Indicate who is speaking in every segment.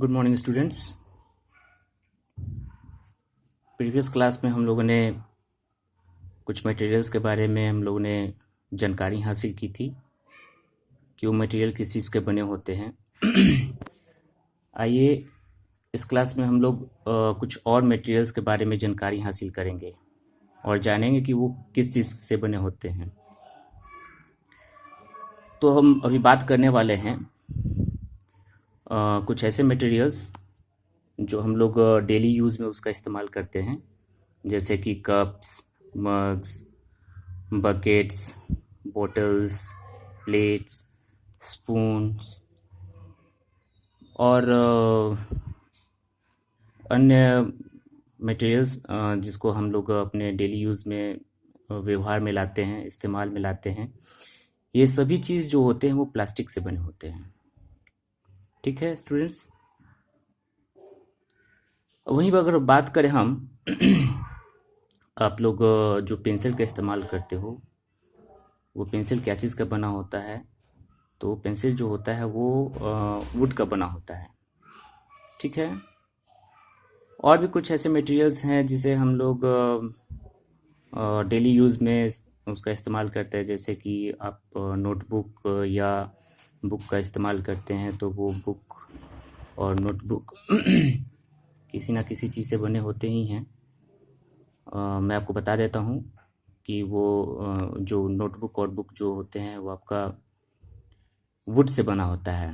Speaker 1: Good morning students. Previous class में हम लोगों ने कुछ मटेरियल्स के बारे में हम लोगों ने जानकारी हासिल की थी कि वो मटेरियल किस चीज़ के बने होते हैं। आइए इस क्लास में हम लोग कुछ और मटेरियल्स के बारे में जानकारी हासिल करेंगे और जानेंगे कि वो किस चीज़ से बने होते हैं। तो हम अभी बात करने वाले हैं कुछ ऐसे मटेरियल्स जो हम लोग डेली यूज़ में उसका इस्तेमाल करते हैं, जैसे कि cups, mugs, buckets, bottles, plates, spoons और अन्य मटेरियल्स जिसको हम लोग अपने डेली यूज़ में व्यवहार में लाते हैं, इस्तेमाल में लाते हैं। ये सभी चीज़ जो होते हैं वो प्लास्टिक से बने होते हैं। ठीक है स्टूडेंट्स। वहीं पर अगर बात करें हम आप लोग जो पेंसिल का इस्तेमाल करते हो वो पेंसिल क्या चीज़ का बना होता है, तो पेंसिल जो होता है वो वुड का बना होता है। ठीक है। और भी कुछ ऐसे मटेरियल्स हैं जिसे हम लोग डेली यूज़ में उसका इस्तेमाल करते हैं, जैसे कि आप नोटबुक या बुक का इस्तेमाल करते हैं तो वो बुक और नोटबुक किसी ना किसी चीज़ से बने होते ही हैं। मैं आपको बता देता हूँ कि वो जो नोटबुक और बुक जो होते हैं वो आपका वुड से बना होता है,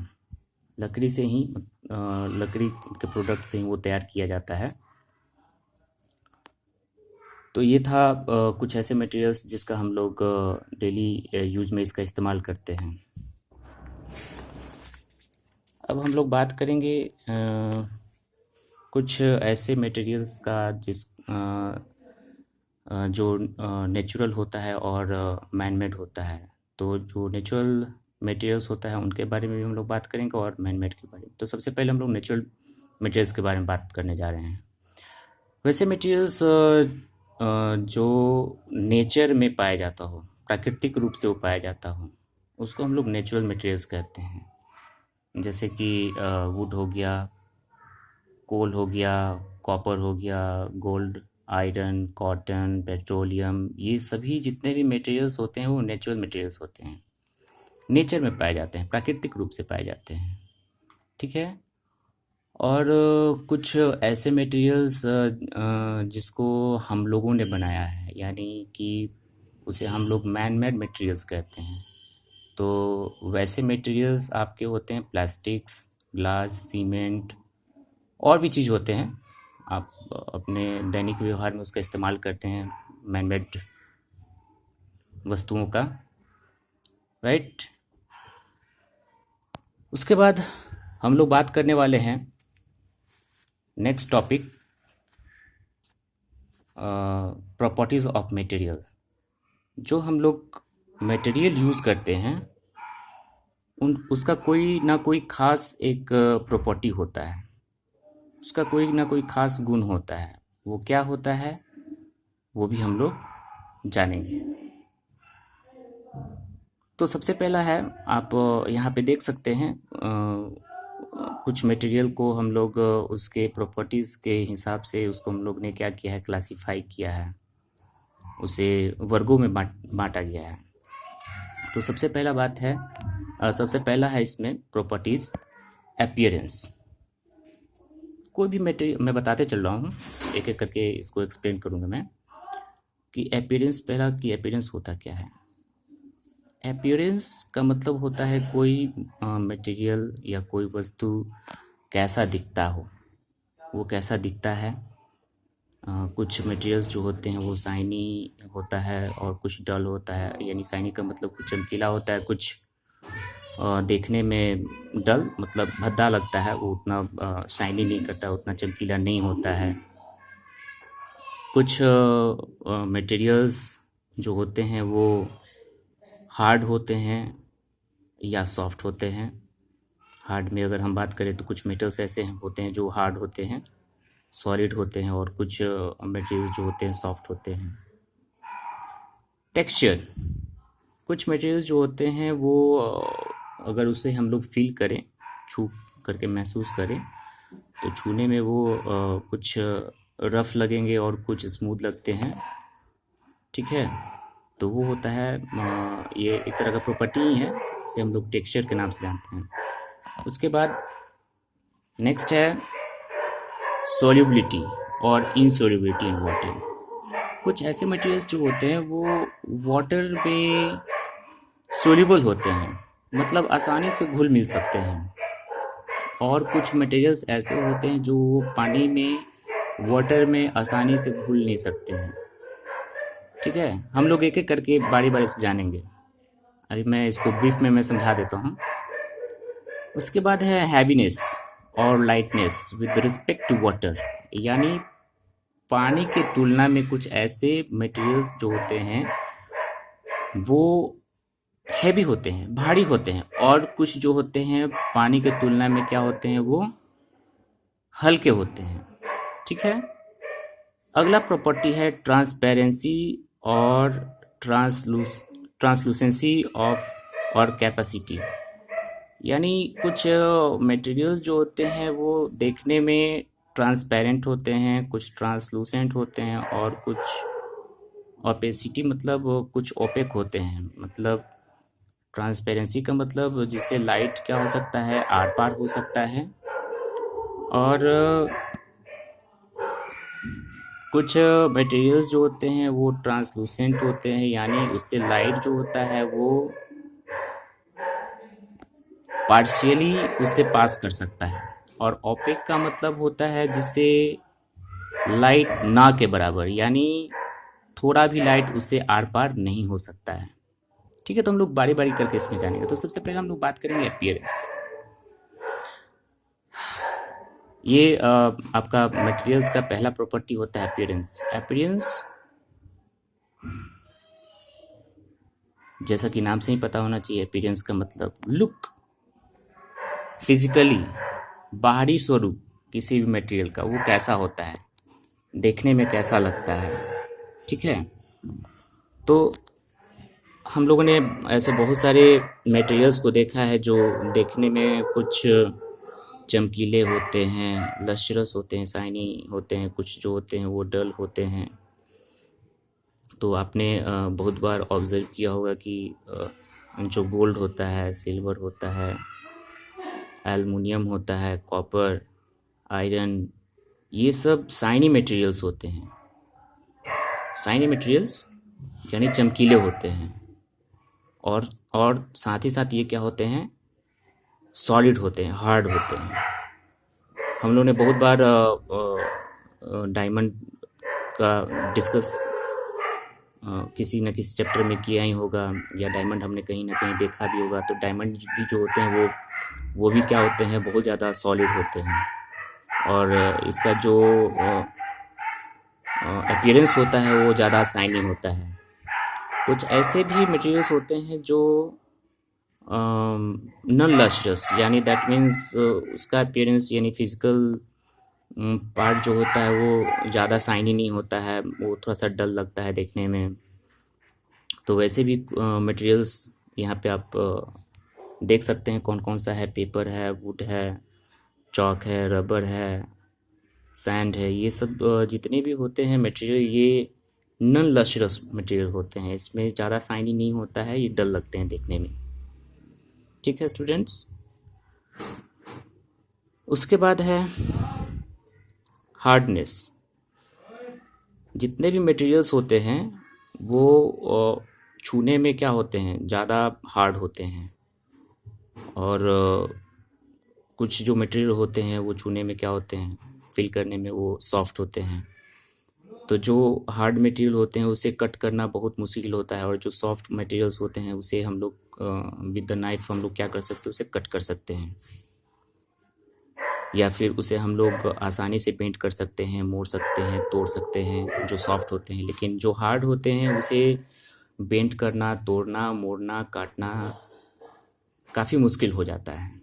Speaker 1: लकड़ी से ही लकड़ी के प्रोडक्ट से ही वो तैयार किया जाता है। तो ये था कुछ ऐसे मटेरियल्स जिसका हम लोग डेली यूज में इसका इस्तेमाल करते हैं। अब हम लोग बात करेंगे कुछ ऐसे मटेरियल्स का जो नेचुरल होता है और मैन मेड होता है। तो जो नेचुरल मटेरियल्स होता है उनके बारे में भी हम लोग बात करेंगे और मैन मेड के बारे में। तो सबसे पहले हम लोग नेचुरल मटेरियल्स के बारे में बात करने जा रहे हैं। वैसे मटेरियल्स जो नेचर में पाया जाता हो, प्राकृतिक रूप से वो पाया जाता हो, उसको हम लोग नेचुरल मटेरियल्स कहते हैं। जैसे कि वुड हो गया, कोल हो गया, कॉपर हो गया, गोल्ड, आयरन, कॉटन, पेट्रोलियम, ये सभी जितने भी मटेरियल्स होते हैं वो नेचुरल मटेरियल्स होते हैं, नेचर में पाए जाते हैं, प्राकृतिक रूप से पाए जाते हैं। ठीक है। और कुछ ऐसे मटेरियल्स जिसको हम लोगों ने बनाया है, यानी कि उसे हम लोग मैन मेड मटेरियल्स कहते हैं। तो वैसे मटेरियल्स आपके होते हैं प्लास्टिक्स, ग्लास, सीमेंट और भी चीज़ होते हैं। आप अपने दैनिक व्यवहार में उसका इस्तेमाल करते हैं मैन मेड वस्तुओं का, राइट। उसके बाद हम लोग बात करने वाले हैं next topic, properties of material. जो हम लोग मटेरियल यूज़ करते हैं उसका कोई ना कोई ख़ास एक प्रॉपर्टी होता है, उसका कोई ना कोई ख़ास गुण होता है। वो क्या होता है वो भी हम लोग जानेंगे। तो सबसे पहला है, आप यहाँ पे देख सकते हैं कुछ मटेरियल को हम लोग उसके प्रॉपर्टीज़ के हिसाब से उसको हम लोग ने क्या किया है, क्लासिफाई किया है, उसे वर्गों में बांटा गया है। तो सबसे पहला बात है, सबसे पहला है इसमें प्रॉपर्टीज़ अपीयरेंस। कोई भी मटेरियल मैं बताते चल रहा हूँ, एक एक करके इसको एक्सप्लेन करूँगा मैं कि अपीयरेंस, पहला कि अपीयरेंस होता क्या है। अपीयरेंस का मतलब होता है कोई मटेरियल या कोई वस्तु कैसा दिखता हो, वो कैसा दिखता है। कुछ मटेरियल्स जो होते हैं वो शाइनी होता है और कुछ डल होता है, यानी शाइनी का मतलब कुछ चमकीला होता है, कुछ देखने में डल मतलब भद्दा लगता है, वो उतना शाइनी नहीं करता, उतना चमकीला नहीं होता है। कुछ मटेरियल्स जो होते हैं वो हार्ड होते हैं या सॉफ्ट होते हैं। हार्ड में अगर हम बात करें तो कुछ मेटल्स ऐसे होते हैं जो हार्ड होते हैं, सॉलिड होते हैं, और कुछ मटेरियल्स जो होते हैं सॉफ्ट होते हैं। टेक्सचर, कुछ मटेरियल्स जो होते हैं वो अगर उसे हम लोग फील करें, छू करके महसूस करें, तो छूने में वो कुछ रफ लगेंगे और कुछ स्मूथ लगते हैं, ठीक है। तो वो होता है ये एक तरह का प्रॉपर्टी ही है, इसे हम लोग टेक्सचर के नाम से जानते हैं। उसके बाद नेक्स्ट है सॉल्युबिलिटी और इनसॉल्युबिलिटी इन वाटर। कुछ ऐसे मटेरियल्स जो होते हैं वो वाटर में सोल्यूबल होते हैं, मतलब आसानी से घुल मिल सकते हैं, और कुछ मटेरियल्स ऐसे होते हैं जो पानी में वाटर में आसानी से घुल नहीं सकते हैं, ठीक है। हम लोग एक एक करके बारी बारी से जानेंगे। अभी मैं इसको ब्रीफ में मैं समझा देता हूँ। उसके बाद है हैवीनेस और lightness with respect to water, यानी पानी के तुलना में कुछ ऐसे मटेरियल्स जो होते हैं वो हैवी होते हैं, भारी होते हैं, और कुछ जो होते हैं पानी के तुलना में क्या होते हैं, वो हल्के होते हैं, ठीक है। अगला प्रॉपर्टी है ट्रांसपेरेंसी और ट्रांसलूसेंसी ऑफ और कैपेसिटी, यानी कुछ मटेरियल्स जो होते हैं वो देखने में ट्रांसपेरेंट होते हैं, कुछ ट्रांसलूसेंट होते हैं, और कुछ ओपेसिटी मतलब कुछ ओपेक होते हैं। मतलब ट्रांसपेरेंसी का मतलब जिससे लाइट क्या हो सकता है, आर पार हो सकता है, और कुछ मटेरियल्स जो होते हैं वो ट्रांसलूसेंट होते हैं, यानी उससे लाइट जो होता है वो पार्शियली उससे पास कर सकता है, और ओपेक का मतलब होता है जिससे लाइट ना के बराबर, यानी थोड़ा भी लाइट उससे आर पार नहीं हो सकता है, ठीक है। तो हम लोग बारी बारी करके इसमें जानेंगे। तो सबसे पहले हम लोग बात करेंगे अपीयरेंस। ये आपका मटेरियल्स का पहला प्रॉपर्टी होता है अपीयरेंस। अपीयरेंस जैसा कि नाम से ही पता होना चाहिए, अपीयरेंस का मतलब लुक, फिजिकली बाहरी स्वरूप किसी भी मटेरियल का वो कैसा होता है, देखने में कैसा लगता है, ठीक है। तो हम लोगों ने ऐसे बहुत सारे मटेरियल्स को देखा है जो देखने में कुछ चमकीले होते हैं, लश्रस होते हैं, शाइनी होते हैं, कुछ जो होते हैं वो डल होते हैं। तो आपने बहुत बार ऑब्ज़र्व किया होगा कि जो गोल्ड होता है, सिल्वर होता है, एल्युमिनियम होता है, कॉपर, आयरन, ये सब शाइनी मटेरियल्स होते हैं। शाइनी मटेरियल्स यानी चमकीले होते हैं, और साथ ही साथ ये क्या होते हैं, सॉलिड होते हैं, हार्ड होते हैं। हम लोगों ने बहुत बार डायमंड का डिस्कस किसी न किसी चैप्टर में किया ही होगा, या डायमंड हमने कहीं ना कहीं देखा भी होगा। तो डायमंड भी जो होते हैं वो भी क्या होते हैं, बहुत ज़्यादा सॉलिड होते हैं, और इसका जो अपीयरेंस होता है वो ज़्यादा शाइनिंग होता है। कुछ ऐसे भी मटेरियल्स होते हैं जो नॉन लस्ट्रस, यानी दैट मीन्स उसका अपीयरेंस यानी फिजिकल पार्ट जो होता है वो ज़्यादा शाइनी नहीं होता है, वो थोड़ा सा डल लगता है देखने में। तो वैसे भी मटेरियल्स यहाँ पे आप देख सकते हैं कौन कौन सा है। पेपर है, वुड है, चॉक है, रबर है, सैंड है, ये सब जितने भी होते हैं मटेरियल ये नॉन लस्ट्रस मटेरियल होते हैं। इसमें ज़्यादा शाइनी नहीं होता है, ये डल लगते हैं देखने में, ठीक है स्टूडेंट्स। उसके बाद है हार्डनेस। जितने भी मटेरियल्स होते हैं वो छूने में क्या होते हैं, ज़्यादा हार्ड होते हैं, और कुछ जो मटेरियल होते हैं वो छूने में क्या होते हैं, फील करने में वो सॉफ्ट होते हैं। तो जो हार्ड मटेरियल होते हैं उसे कट करना बहुत मुश्किल होता है, और जो सॉफ्ट मटेरियल्स होते हैं उसे हम लोग विद द नाइफ हम लोग क्या कर सकते हैं, उसे कट कर सकते हैं, या फिर उसे हम लोग आसानी से पेंट कर सकते हैं, मोड़ सकते हैं, तोड़ सकते हैं, जो सॉफ्ट होते हैं। लेकिन जो हार्ड होते हैं उसे बेंट करना, तोड़ना, मोड़ना, काटना काफ़ी मुश्किल हो जाता है।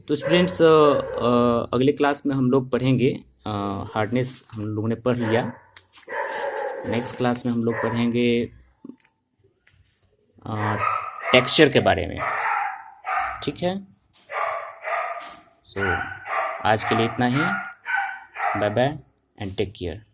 Speaker 1: तो स्टूडेंट्स अगले क्लास में हम लोग पढ़ेंगे, हार्डनेस हम लोगों ने पढ़ लिया। नेक्स्ट क्लास में हम लोग पढ़ेंगे टेक्सचर के बारे में, ठीक है। सो आज के लिए इतना ही। Bye bye and take care.